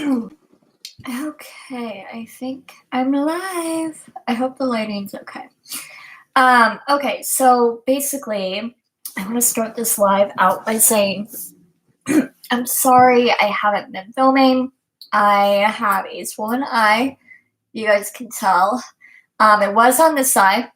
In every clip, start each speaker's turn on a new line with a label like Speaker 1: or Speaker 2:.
Speaker 1: Okay, I think I'm live. I hope the lighting's okay. Okay, so basically, I want to start this live out by saying I'm sorry I haven't been filming. I have a swollen eye. You guys can tell. It was on this side,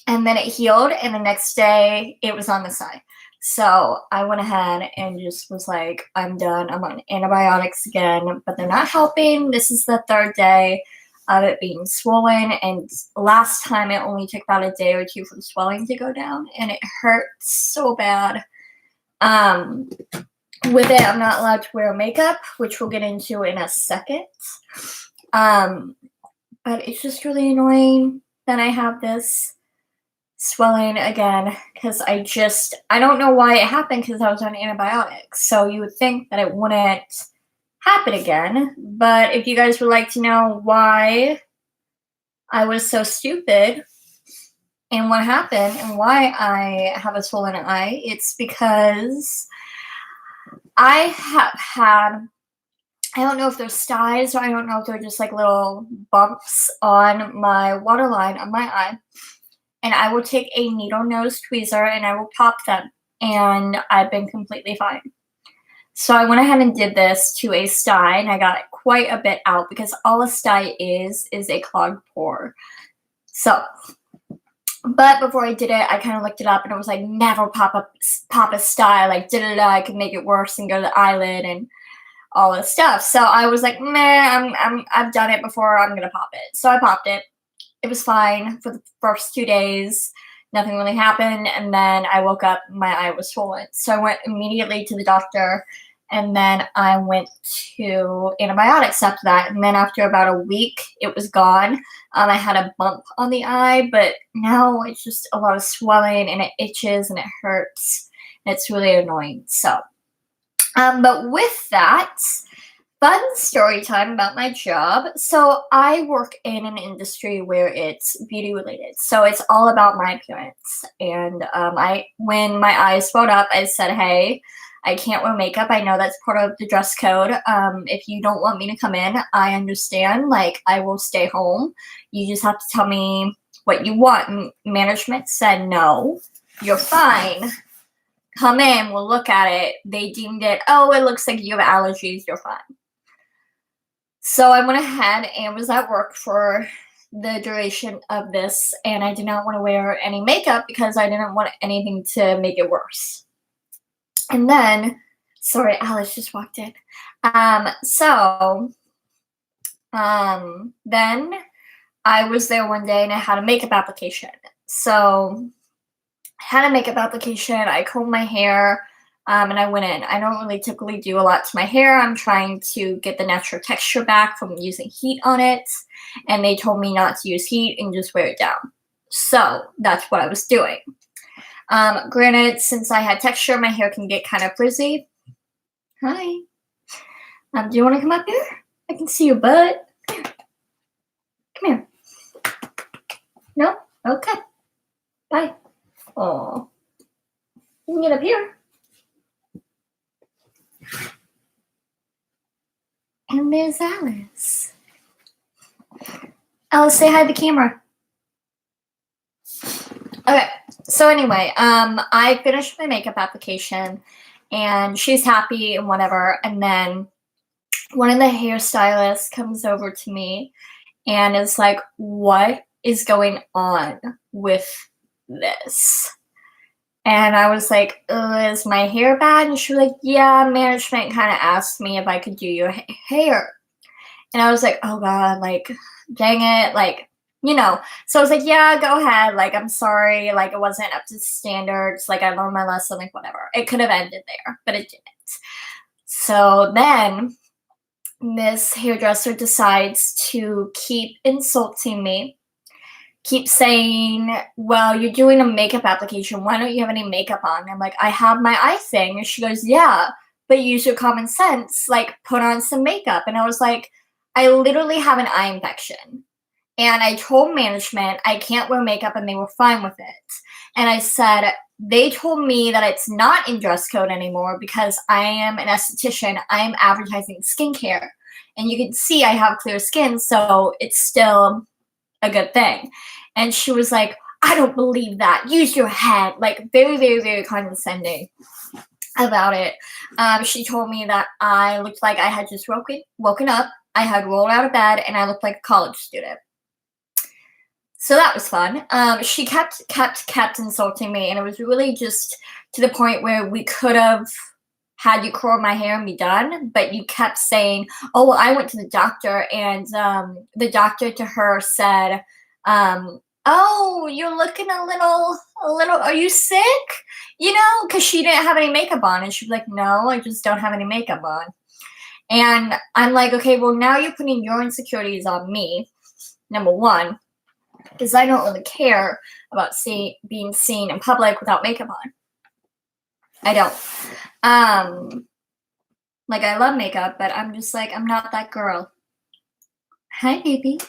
Speaker 1: and then it healed, and the next day it was on the side. So I went ahead and just was like, I'm done. I'm on antibiotics again, but they're not helping. This is the third day of it being swollen, and last time it only took about a day or two for the swelling to go down, and it hurt so bad. With it, I'm not allowed to wear makeup, which we'll get into in a second. But it's just really annoying that I have this swelling again because I don't know why it happened because I was on antibiotics. So you would think that it wouldn't happen again. But if you guys would like to know why I was so stupid and what happened and why I have a swollen eye, it's because I have had, I don't know if they're styes or I don't know if they're just like little bumps on my waterline on my eye. And I will take a needle nose tweezer and I will pop them. And I've been completely fine. So I went ahead and did this to a sty and I got quite a bit out because all a sty is a clogged pore. So, but before I did it, I kind of looked it up and it was like, never pop a sty, like I could make it worse and go to the eyelid and all this stuff. So I was like, I've done it before, I'm gonna pop it. So I popped it. It was fine for the first 2 days. Nothing really happened. And then I woke up, my eye was swollen. So I went immediately to the doctor. And then I went to antibiotics after that. And then after about a week, it was gone. I had a bump on the eye, but now it's just a lot of swelling and it itches and it hurts. And it's really annoying. So, but with that, fun story time about my job. So I work in an industry where it's beauty related. So it's all about my appearance. And when my eyes swelled up, I said, hey, I can't wear makeup. I know that's part of the dress code. If you don't want me to come in, I understand. Like, I will stay home. You just have to tell me what you want. And management said, no, you're fine. Come in, we'll look at it. They deemed it, oh, it looks like you have allergies, you're fine. So I went ahead and was at work for the duration of this, and I did not want to wear any makeup because I didn't want anything to make it worse. And then, sorry, Alice just walked in. Then I was there one day and I had a makeup application. So I had a makeup application, I combed my hair, and I went in. I don't really typically do a lot to my hair. I'm trying to get the natural texture back from using heat on it. And they told me not to use heat and just wear it down. So that's what I was doing. Granted, since I had texture, my hair can get kind of frizzy. Hi. Do you want to come up here? I can see your butt. Come here. No? Okay. Bye. Oh. You can get up here. And there's Alice. Alice, say hi to the camera. Okay, so anyway, I finished my makeup application and she's happy and whatever. And then one of the hairstylists comes over to me and is like, what is going on with this? And I was like, is my hair bad? And she was like, yeah, management kind of asked me if I could do your hair. And I was like, oh God, like, dang it, like, you know. So I was like, yeah, go ahead. Like, I'm sorry. Like, it wasn't up to standards. Like, I learned my lesson, like, whatever. It could have ended there, but it didn't. So then this hairdresser decides to keep insulting me. Keep saying, well, you're doing a makeup application. Why don't you have any makeup on? I'm like, I have my eye thing. And she goes, yeah, but use your common sense. Like, put on some makeup. And I was like, I literally have an eye infection. And I told management I can't wear makeup and they were fine with it. And I said, they told me that it's not in dress code anymore because I am an esthetician. I am advertising skincare. And you can see I have clear skin, so it's still a good thing. And she was like, I don't believe that. Use your head. Like, very, very, very condescending about it. She told me that I looked like I had just woken up, I had rolled out of bed, and I looked like a college student. So that was fun. She kept insulting me, and it was really just to the point where we could have had you curl my hair and be done, but you kept saying, "Oh, well, I went to the doctor, and the doctor to her said, oh, you're looking a little. Are you sick? You know, because she didn't have any makeup on, and she'd be like, no, I just don't have any makeup on." And I'm like, okay, well, now you're putting your insecurities on me, number one, because I don't really care about being seen in public without makeup on. I don't. Like, I love makeup, but I'm just like, I'm not that girl. Hi, baby.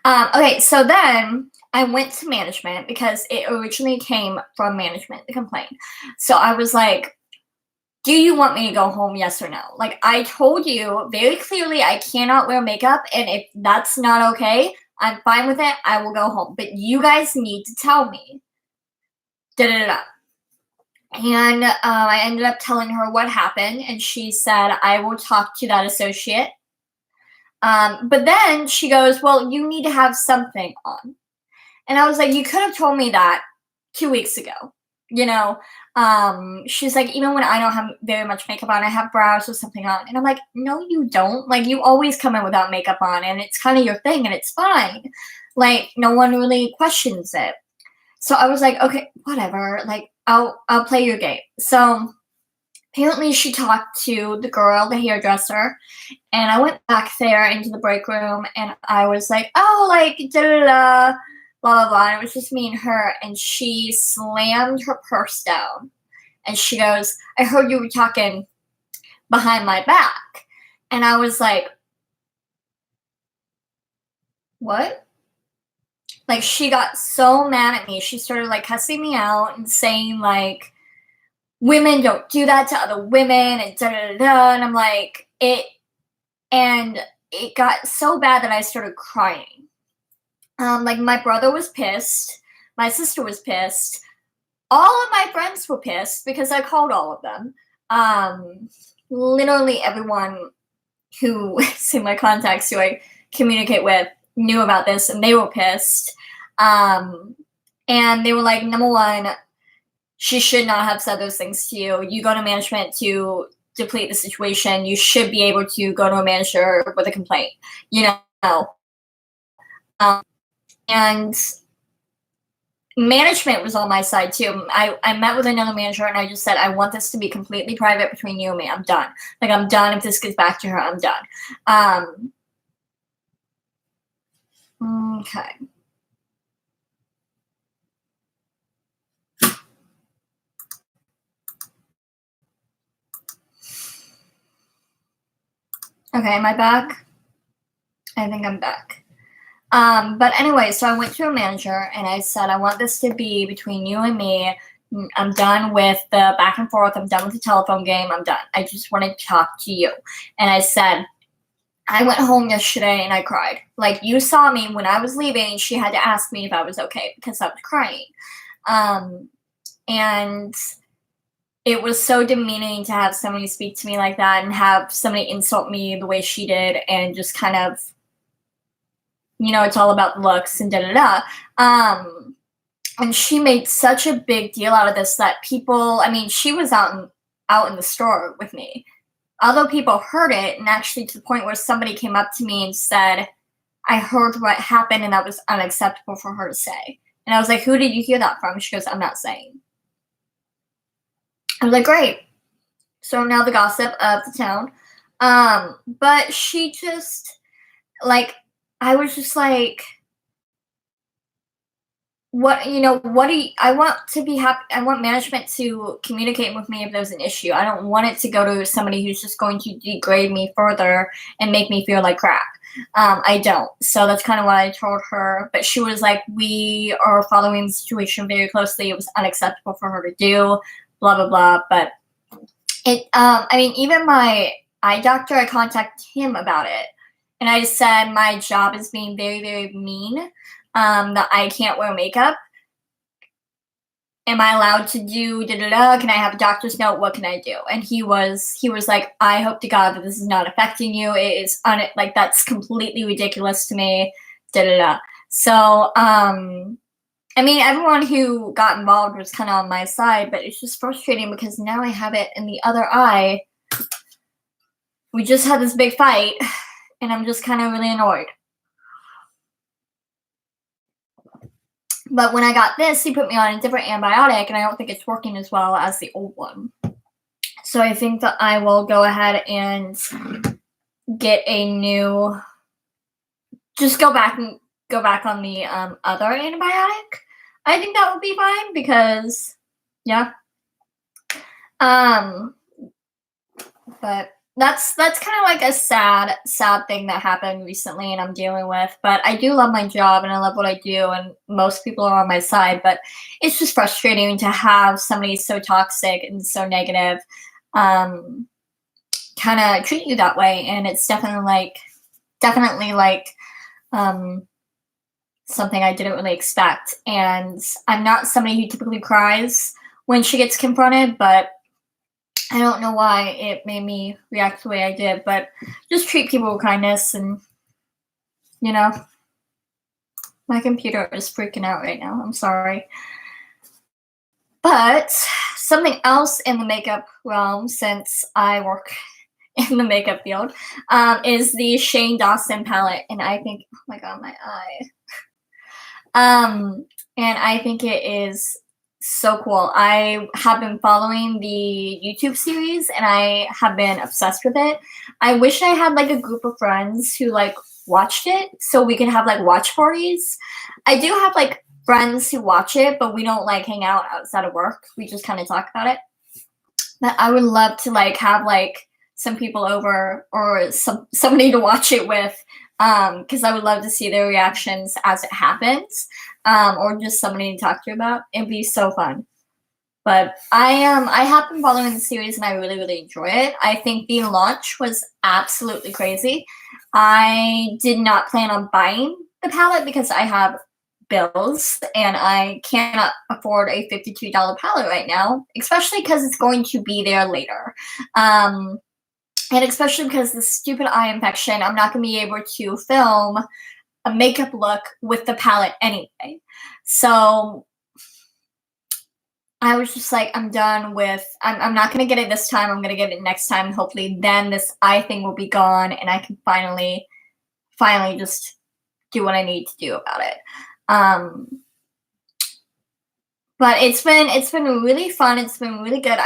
Speaker 1: Hi. Okay, so then I went to management because it originally came from management, the complaint. So I was like, do you want me to go home, yes or no? Like, I told you very clearly I cannot wear makeup, and if that's not okay, I'm fine with it. I will go home. But you guys need to tell me. Da-da-da-da. And I ended up telling her what happened, and she said, I will talk to that associate. But then she goes, well, you need to have something on. And I was like, you could have told me that 2 weeks ago. You know, she's like, even when I don't have very much makeup on, I have brows or something on. And I'm like, no, you don't. Like, you always come in without makeup on, and it's kind of your thing, and it's fine. Like, no one really questions it. So I was like, okay, whatever. Like, I'll play your game. So apparently she talked to the girl, the hairdresser, and I went back there into the break room, and I was like, oh, like, da-da-da, blah, blah, blah. And it was just me and her, and she slammed her purse down. And she goes, I heard you were talking behind my back. And I was like, what? Like, she got so mad at me. She started, like, cussing me out and saying, like, women don't do that to other women, and da-da-da-da. And I'm like, and it got so bad that I started crying. Like, my brother was pissed. My sister was pissed. All of my friends were pissed because I called all of them. Literally everyone who is in my contacts who I communicate with knew about this, and they were pissed. And they were like, number one, she should not have said those things to you. You go to management to deplete the situation. You should be able to go to a manager with a complaint, you know. And management was on my side too. I met with another manager, and I just said, I want this to be completely private between you and me. I'm done. Like, I'm done. If this gets back to her, I'm done. Okay. Okay, am I back? I think I'm back. But anyway, so I went to a manager, and I said, I want this to be between you and me. I'm done with the back and forth. I'm done with the telephone game. I'm done. I just want to talk to you. And I said, I went home yesterday and I cried. Like, you saw me when I was leaving. She had to ask me if I was okay because I was crying. And it was so demeaning to have somebody speak to me like that and have somebody insult me the way she did, and just kind of, you know, it's all about looks and da-da-da. And she made such a big deal out of this that people, I mean, she was out in the store with me. Although people heard it, and actually to the point where somebody came up to me and said, I heard what happened and that was unacceptable for her to say. And I was like, who did you hear that from? She goes, I'm not saying. I was like, great. So now the gossip of the town. But she just, like, I was just like, I want to be happy. I want management to communicate with me if there's an issue. I don't want it to go to somebody who's just going to degrade me further and make me feel like crap. I don't. So that's kind of what I told her. But she was like, we are following the situation very closely. It was unacceptable for her to do, blah, blah, blah. But I mean, even my eye doctor, I contacted him about it. And I said my job is being very, very mean, that I can't wear makeup. Am I allowed to do da da da? Can I have a doctor's note? What can I do? And he was like, I hope to God that this is not affecting you. It is like, that's completely ridiculous to me. Da da da. So, I mean, everyone who got involved was kind of on my side, but it's just frustrating because now I have it in the other eye. We just had this big fight, and I'm just kind of really annoyed. But when I got this, he put me on a different antibiotic, and I don't think it's working as well as the old one. So I think that I will go ahead and get a new, just go back on the other antibiotic. I think that would be fine because, yeah. But that's kind of like a sad thing that happened recently and I'm dealing with. But I do love my job and I love what I do, and most people are on my side. But it's just frustrating to have somebody so toxic and so negative kind of treat you that way. And it's definitely like something I didn't really expect. And I'm not somebody who typically cries when she gets confronted, but I don't know why it made me react the way I did. But just treat people with kindness, and my computer is freaking out right now. I'm sorry. But something else in the makeup realm, since I work in the makeup field, is the Shane Dawson palette. And I think, oh my God, my eye. And I think it is so cool. I have been following the YouTube series and I have been obsessed with it. I wish I had like a group of friends who like watched it so we could have like watch parties. I do have like friends who watch it, but we don't like hang out outside of work. We just kind of talk about it. But I would love to like have like some people over or somebody to watch it with, because I would love to see their reactions as it happens, or just somebody to talk to about. It'd be so fun. But I have been following the series and I really, really enjoy it. I think the launch was absolutely crazy. I did not plan on buying the palette because I have bills and I cannot afford a $52 palette right now, especially because it's going to be there later. And especially because the stupid eye infection, I'm not going to be able to film a makeup look with the palette anyway. So I was just like, I'm done with, I'm not going to get it this time. I'm going to get it next time. And hopefully then this eye thing will be gone and I can finally just do what I need to do about it. But it's been really fun. It's been really good.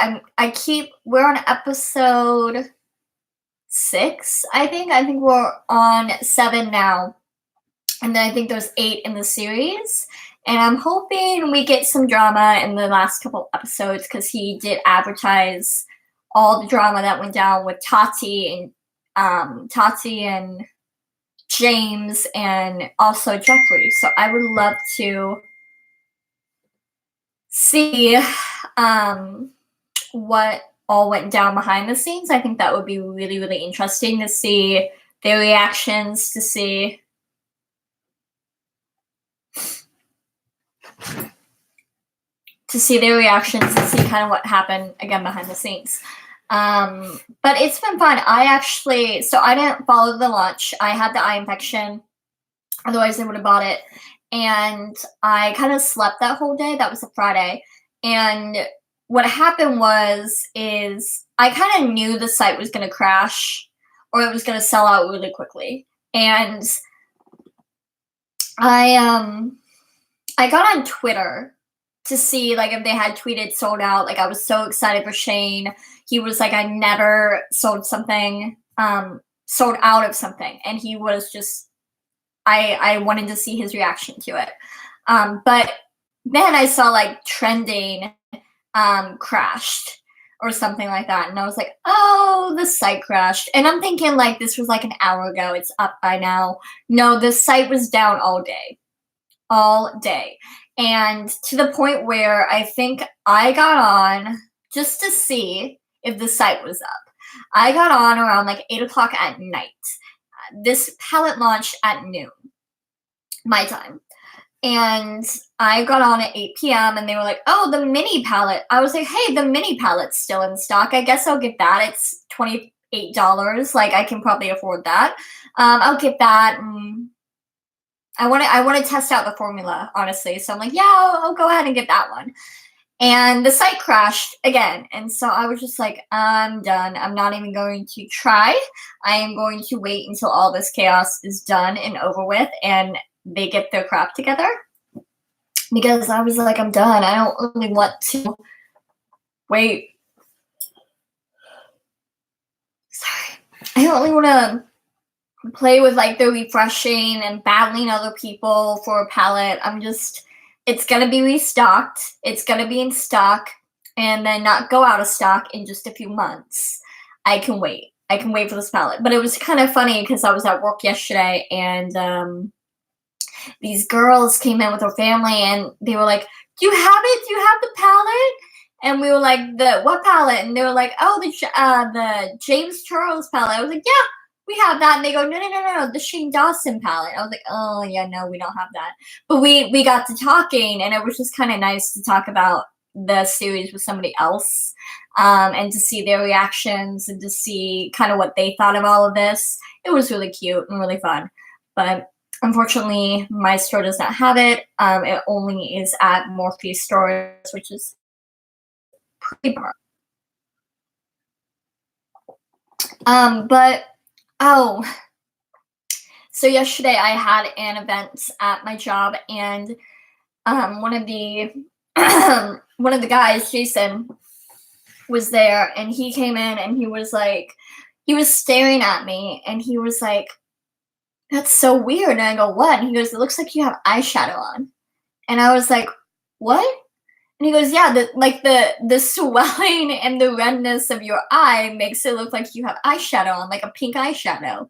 Speaker 1: We're on episode 6, I think we're on 7 now, and then I think there's 8 in the series, and I'm hoping we get some drama in the last couple episodes because he did advertise all the drama that went down with Tati and James and also Jeffrey. So I would love to see what all went down behind the scenes. I think that would be really, really interesting to see their reactions, to see their reactions, to see kind of what happened again behind the scenes. But it's been fun. I didn't follow the launch. I had the eye infection. Otherwise I would have bought it. And I kind of slept that whole day. That was a Friday. And what happened is I kind of knew the site was going to crash or it was going to sell out really quickly. And I got on Twitter to see like if they had tweeted sold out. Like I was so excited for Shane. He was like, I never sold out of something. And he was just, I wanted to see his reaction to it. But then I saw like trending crashed or something like that. And I was like, oh, the site crashed. And I'm thinking like this was like an hour ago. It's up by now. No, the site was down all day. And to the point where I think I got on just to see if the site was up. I got on around like 8 o'clock at night. This palette launched at noon, my time. And I got on at 8 p.m. and they were like, oh, the mini palette. I was like, hey, the mini palette's still in stock. I guess I'll get that. It's $28. Like, I can probably afford that. I'll get that. And I want to test out the formula, honestly. So I'm like, yeah, I'll go ahead and get that one. And the site crashed again. And so I was just like, I'm done. I'm not even going to try. I am going to wait until all this chaos is done and over with and they get their crap together. Because I was like, I'm done. I don't really want to wait. Sorry. I don't really want to play with like the refreshing and battling other people for a palette. It's going to be restocked. It's going to be in stock and then not go out of stock in just a few months. I can wait. I can wait for this palette. But it was kind of funny because I was at work yesterday and these girls came in with their family and they were like, do you have it? Do you have the palette? And we were like, what palette? And they were like, oh, the James Charles palette. I was like, yeah, we have that. And they go, no, the Shane Dawson palette. I was like, oh, yeah, no, we don't have that. But we got to talking, and it was just kind of nice to talk about the series with somebody else and to see their reactions and to see kind of what they thought of all of this. It was really cute and really fun. But unfortunately, my store does not have it. It only is at Morphe stores, which is pretty bummer. So yesterday I had an event at my job, and one of the guys, Jason, was there, and he came in and he was staring at me, and he was like, that's so weird. And I go, what? And he goes, it looks like you have eyeshadow on. And I was like, what? And he goes, yeah, the swelling and the redness of your eye makes it look like you have eyeshadow on, like a pink eyeshadow.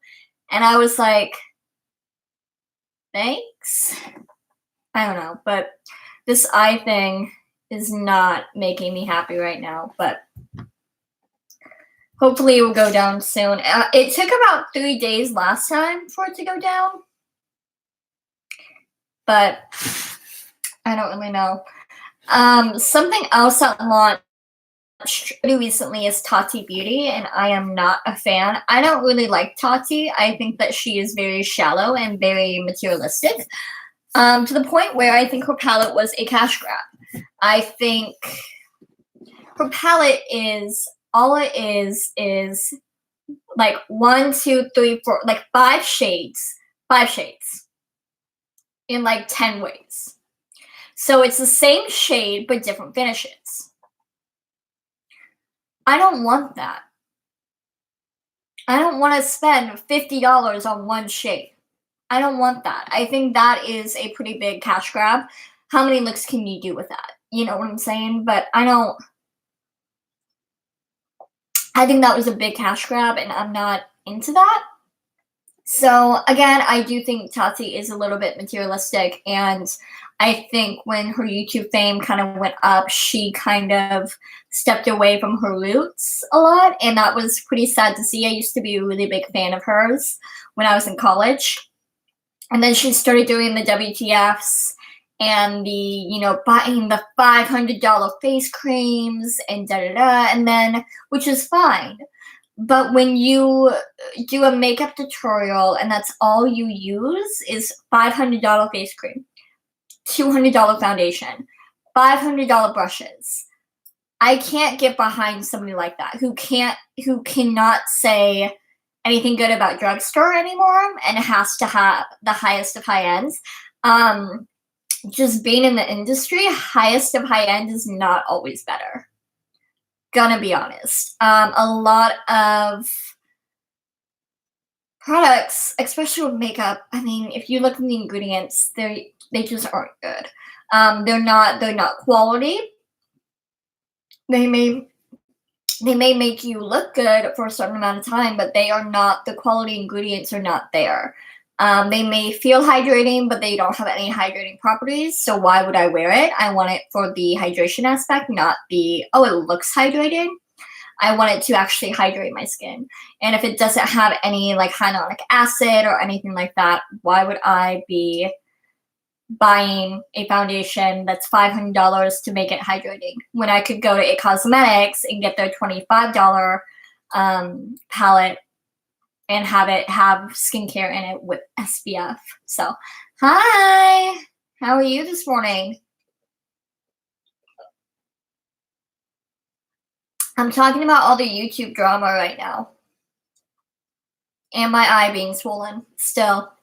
Speaker 1: And I was like, thanks? I don't know, but this eye thing is not making me happy right now, but hopefully it will go down soon. It took about 3 days last time for it to go down, but I don't really know. Something else that launched pretty recently is Tati Beauty, and I am not a fan. I don't really like Tati. I think that she is very shallow and very materialistic, to the point where I think her palette was a cash grab. I think her palette is, all it is like 1, 2, 3, 4, like 5 shades in like 10 ways. So it's the same shade, but different finishes. I don't want that. I don't want to spend $50 on one shade. I don't want that. I think that is a pretty big cash grab. How many looks can you do with that? You know what I'm saying? But I think that was a big cash grab, and I'm not into that. So again, I do think Tati is a little bit materialistic, and I think when her YouTube fame kind of went up, she kind of stepped away from her roots a lot, and that was pretty sad to see. I used to be a really big fan of hers when I was in college, and then she started doing the WTFs and the, buying the $500 face creams and da-da-da, and then, which is fine. But when you do a makeup tutorial and that's all you use is $500 face cream, $200 foundation, $500 brushes, I can't get behind somebody like that who cannot say anything good about drugstore anymore and has to have the highest of high ends. Just being in the industry, highest of high end is not always better. Gonna be honest. A lot of products, especially with makeup, I mean, if you look at the ingredients, they just aren't good. They're not quality. They may make you look good for a certain amount of time, but they are not, the quality ingredients are not there. They may feel hydrating, but they don't have any hydrating properties. So why would I wear it? I want it for the hydration aspect, not the, oh, it looks hydrating. I want it to actually hydrate my skin. And if it doesn't have any like hyaluronic acid or anything like that, why would I be buying a foundation that's $500 to make it hydrating when I could go to IT Cosmetics and get their $25 palette and have it have skincare in it with SPF. So, hi, how are you this morning? I'm talking about all the YouTube drama right now. And my eye being swollen still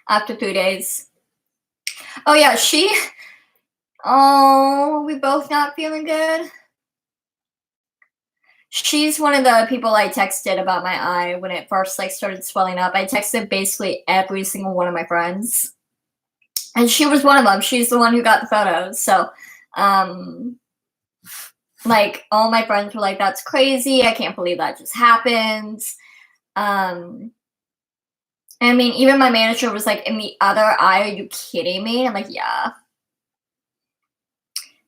Speaker 1: after 3 days. Oh yeah, we both not feeling good. She's one of the people I texted about my eye when it first like started swelling up. I texted basically every single one of my friends. And she was one of them. She's the one who got the photos. So, like all my friends were like, that's crazy. I can't believe that just happened. I mean, even my manager was like, in the other eye, are you kidding me? I'm like, yeah.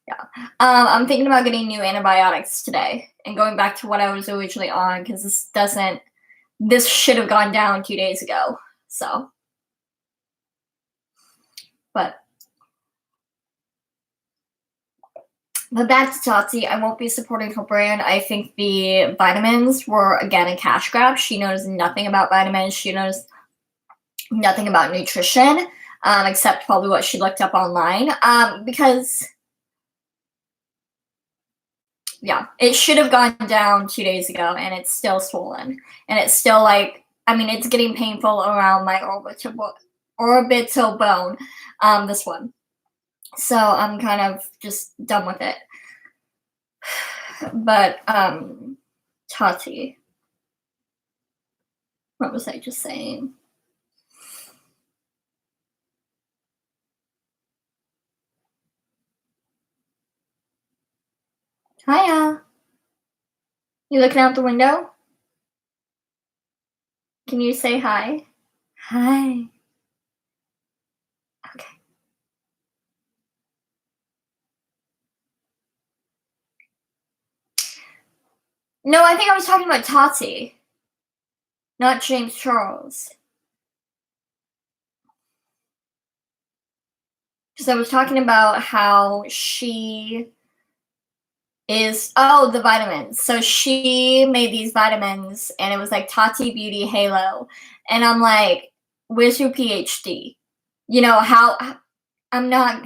Speaker 1: Yeah. I'm thinking about getting new antibiotics today and going back to what I was originally on because this should have gone down 2 days ago. So, but back to Tati, I won't be supporting her brand. I think the vitamins were, again, a cash grab. She knows nothing about vitamins. She knows nothing about nutrition, except probably what she looked up online. Because, yeah, it should have gone down 2 days ago, and it's still swollen. And it's still like, I mean, it's getting painful around my orbital bone, this one. So I'm kind of just done with it. But, Tati, what was I just saying? Hiya. You looking out the window? Can you say hi? Hi. Okay. No, I think I was talking about Tati, not James Charles. Because I was talking about how she is, the vitamins. So she made these vitamins and it was like Tati Beauty Halo. And I'm like, where's your PhD? You know, I'm not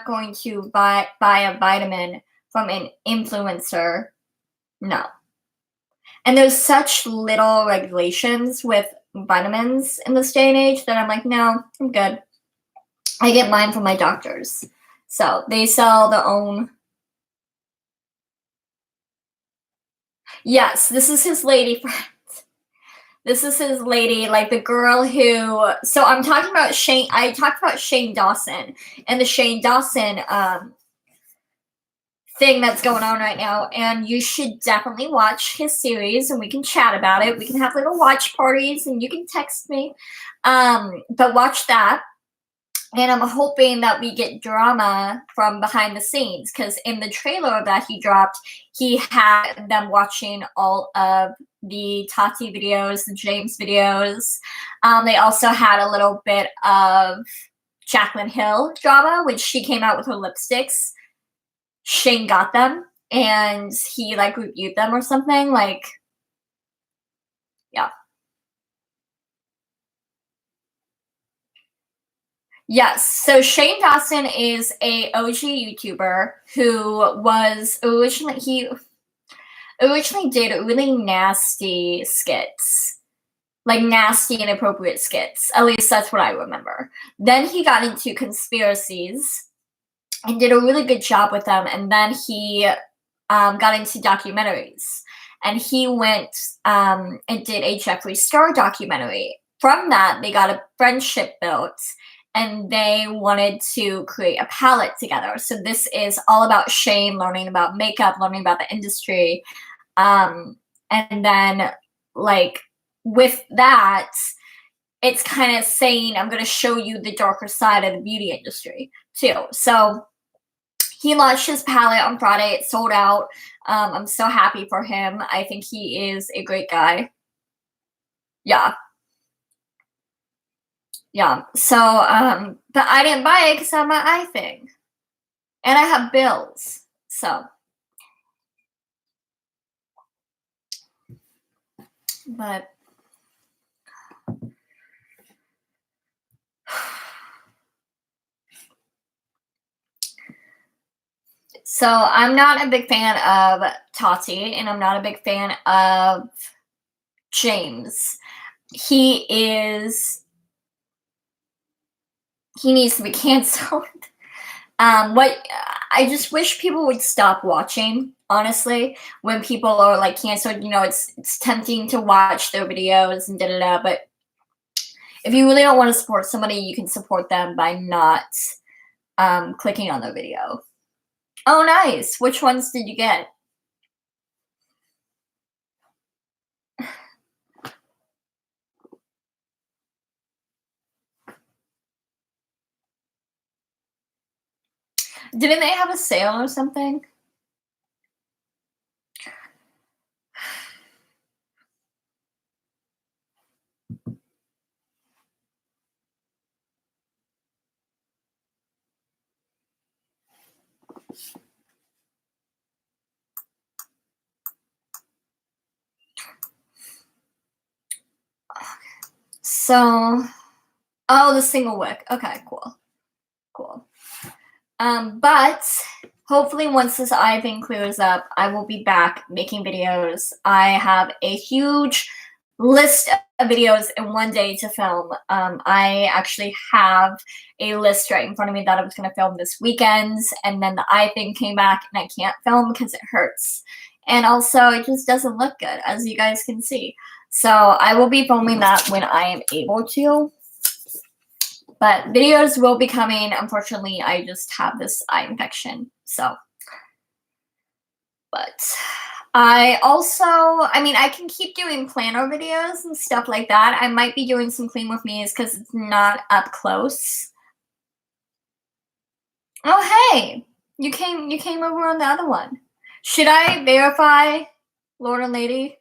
Speaker 1: going to buy a vitamin from an influencer. No. And there's such little regulations with vitamins in this day and age that I'm like, no, I'm good. I get mine from my doctors. So they sell their own. Yes, this is his lady friend. This is his lady, like the girl who. So I'm talking about Shane. I talked about Shane Dawson and the Shane Dawson thing that's going on right now, and you should definitely watch his series and we can chat about it. We can have little watch parties and you can text me. But watch that. And I'm hoping that we get drama from behind the scenes because in the trailer that he dropped, he had them watching all of the Tati videos, the James videos. They also had a little bit of Jaclyn Hill drama, which she came out with her lipsticks. Shane got them and he like reviewed them or something. Like, yeah. Yes, so Shane Dawson is a OG YouTuber who was originally did really nasty skits. Like nasty inappropriate skits. At least that's what I remember. Then he got into conspiracies and did a really good job with them. And then he got into documentaries. And he went and did a Jeffree Star documentary. From that, they got a friendship built and they wanted to create a palette together. So this is all about Shane learning about makeup, learning about the industry. And then, like, with that, it's kind of saying, I'm going to show you the darker side of the beauty industry, too. So he launched his palette on Friday. It sold out. I'm so happy for him. I think he is a great guy. Yeah. Yeah. So, but I didn't buy it because I have my eye thing. And I have bills. So. But. So I'm not a big fan of Tati, and I'm not a big fan of James. He needs to be canceled. What I just wish people would stop watching, honestly, when people are like canceled. It's tempting to watch their videos and da-da-da, but if you really don't want to support somebody, you can support them by not clicking on their video. Oh, nice. Which ones did you get? Didn't they have a sale or something? So, oh, the single wick. Okay, cool. But hopefully once this eye thing clears up, I will be back making videos. I have a huge list of videos in one day to film. I actually have a list right in front of me that I was going to film this weekend, and then the eye thing came back and I can't film because it hurts. And also, it just doesn't look good, as you guys can see. So I will be filming that when I am able to. But videos will be coming. Unfortunately, I just have this eye infection. So, but I can keep doing planner videos and stuff like that. I might be doing some clean with me's because it's not up close. Oh, hey, you came over on the other one. Should I verify, Lord and Lady?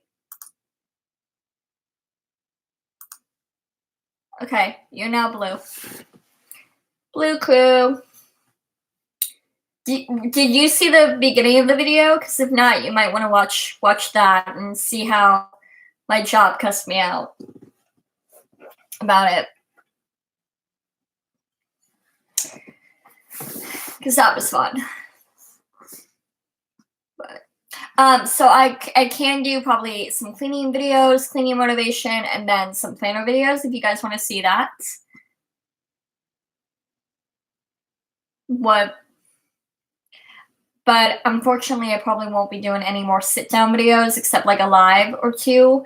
Speaker 1: Okay, you're now blue. Blue crew. Did you see the beginning of the video? Because if not, you might want to watch that and see how my job cussed me out about it. Because that was fun. But so I can do probably some cleaning videos, cleaning motivation, and then some planner videos if you guys want to see that. But unfortunately, I probably won't be doing any more sit-down videos except like a live or two.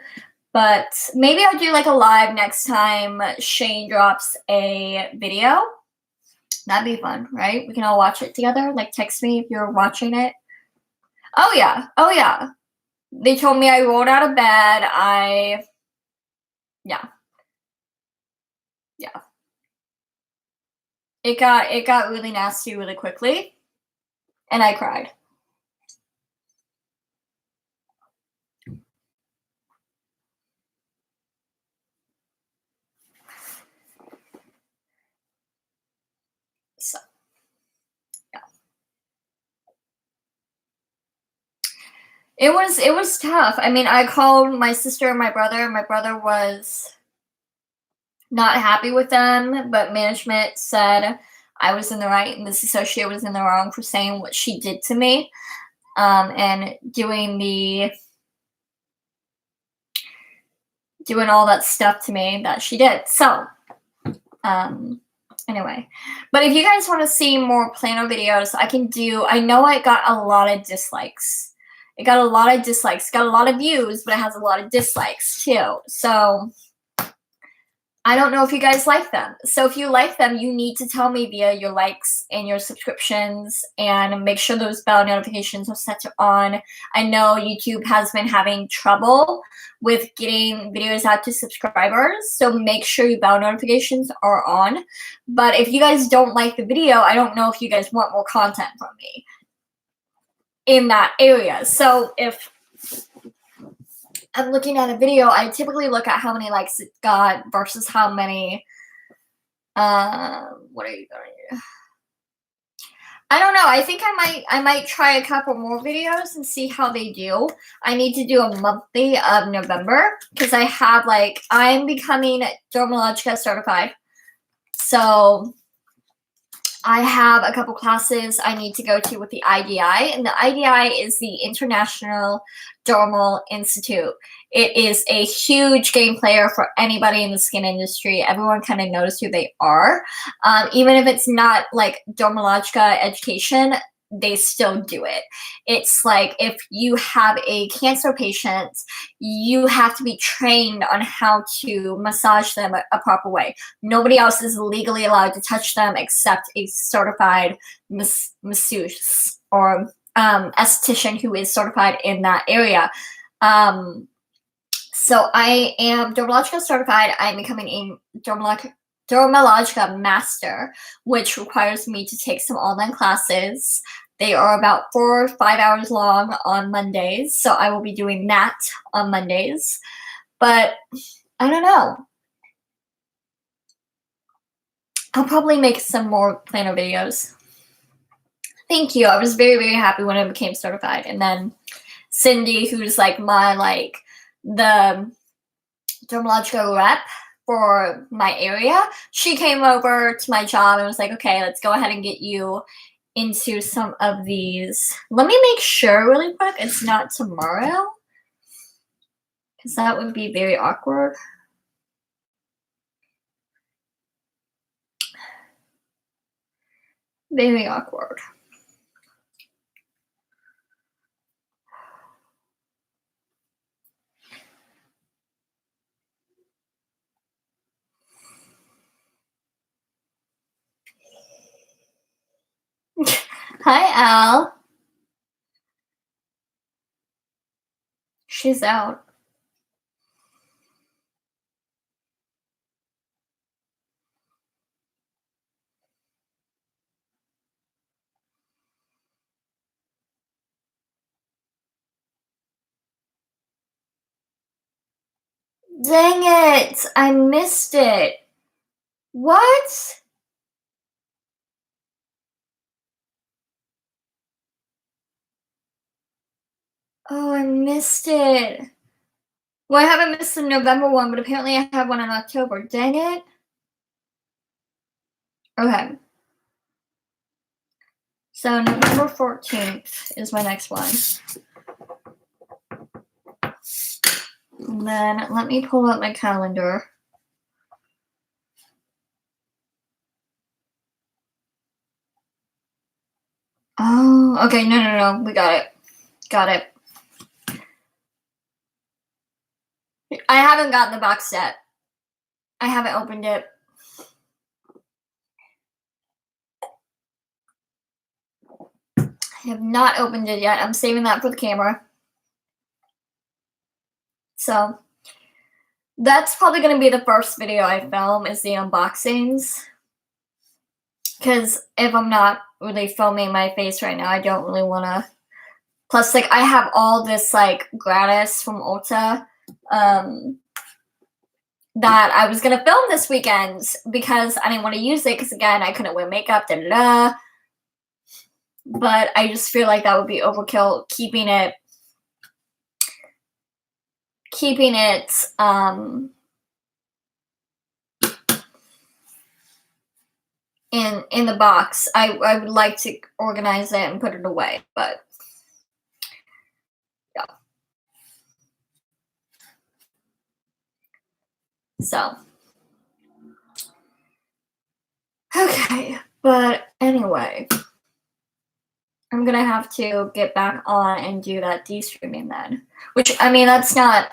Speaker 1: But maybe I'll do like a live next time Shane drops a video. That'd be fun, right? We can all watch it together. Like, text me if you're watching it. Oh, yeah. They told me I rolled out of bed. Yeah. It got really nasty really quickly. And I cried. So, yeah. It was tough. I mean, I called my sister and my brother. My brother was not happy with them, but management said I was in the right and this associate was in the wrong for saying what she did to me, and doing all that stuff to me that she did. So, anyway, but if you guys want to see more planner videos, I know I got a lot of dislikes. It got a lot of dislikes, got a lot of views, but it has a lot of dislikes too. So I don't know if you guys like them. So if you like them, you need to tell me via your likes and your subscriptions, and make sure those bell notifications are set to on. I know YouTube has been having trouble with getting videos out to subscribers, so make sure your bell notifications are on. But if you guys don't like the video, I don't know if you guys want more content from me in that area. So if I'm looking at a video, I typically look at how many likes it got versus how many, what are you going? I don't know. I think I might try a couple more videos and see how they do. I need to do a monthly of November because I have I'm becoming Dermalogica certified. So I have a couple classes I need to go to with the IDI, and the IDI is the International Dermal Institute. It is a huge game player for anybody in the skin industry. Everyone kind of knows who they are. Even if it's not like Dermalogica education, they still do it. It's like if you have a cancer patient, you have to be trained on how to massage them a proper way. Nobody else is legally allowed to touch them except a certified masseuse or esthetician who is certified in that area. So I am Dermalogica certified. I'm becoming a Dermalogica master, which requires me to take some online classes. They are about 4 or 5 hours long on Mondays, so I will be doing that on Mondays. But I don't know. I'll probably make some more planner videos. Thank you. I was very, very happy when I became certified. And then Cindy, who's the Dermalogica rep for my area, she came over to my job and was like, okay, let's go ahead and get you into some of these. Let me make sure really quick it's not tomorrow, because that would be very awkward. Very awkward. Hi, Al. She's out. Dang it! I missed it. What? Oh, I missed it. Well, I haven't missed the November one, but apparently I have one in October. Dang it. Okay. So November 14th is my next one. And then let me pull up my calendar. Oh, okay. No. We got it. Got it. I haven't gotten the box yet. I haven't opened it. I have not opened it yet. I'm saving that for the camera. So that's probably going to be the first video I film is the unboxings. Because if I'm not really filming my face right now, I don't really want to. Plus, I have all this, gratis from Ulta that I was going to film this weekend because I didn't want to use it because, again, I couldn't wear makeup, da-da-da. But I just feel like that would be overkill keeping it in the box. I would like to organize it and put it away, but yeah. So okay, but anyway, I'm gonna have to get back on and do that de-streaming then. Which, I mean, that's not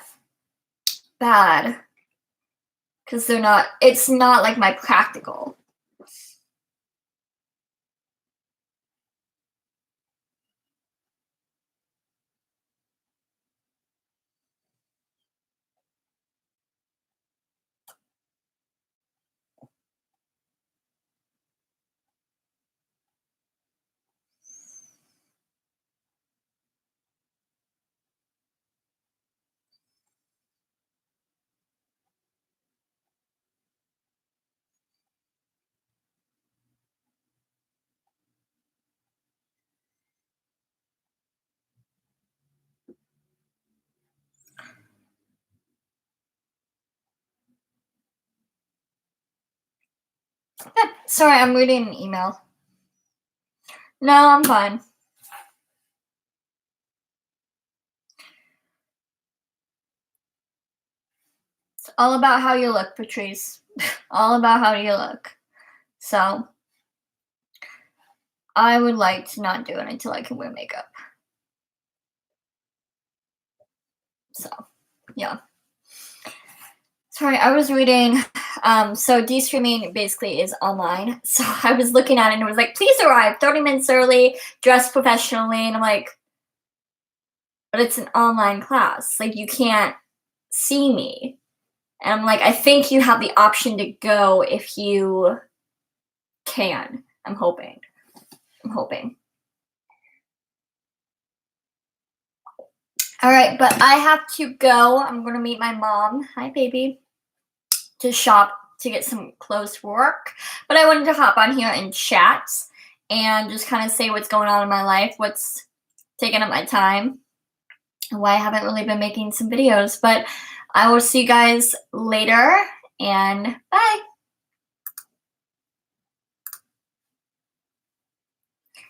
Speaker 1: bad. because it's not like my practical. Sorry, I'm reading an email. No, I'm fine. It's all about how you look, Patrice. All about how you look. So, I would like to not do it until I can wear makeup. So, yeah. Sorry, I was reading. So de-streaming basically is online. So I was looking at it and it was like, please arrive 30 minutes early, dress professionally. And I'm like, but it's an online class. Like, you can't see me. And I'm like, I think you have the option to go if you can. I'm hoping. All right, but I have to go. I'm going to meet my mom. Hi, baby. To shop to get some clothes for work. But I wanted to hop on here and chat and just kind of say what's going on in my life, what's taking up my time, and why I haven't really been making some videos. But I will see you guys later, and bye.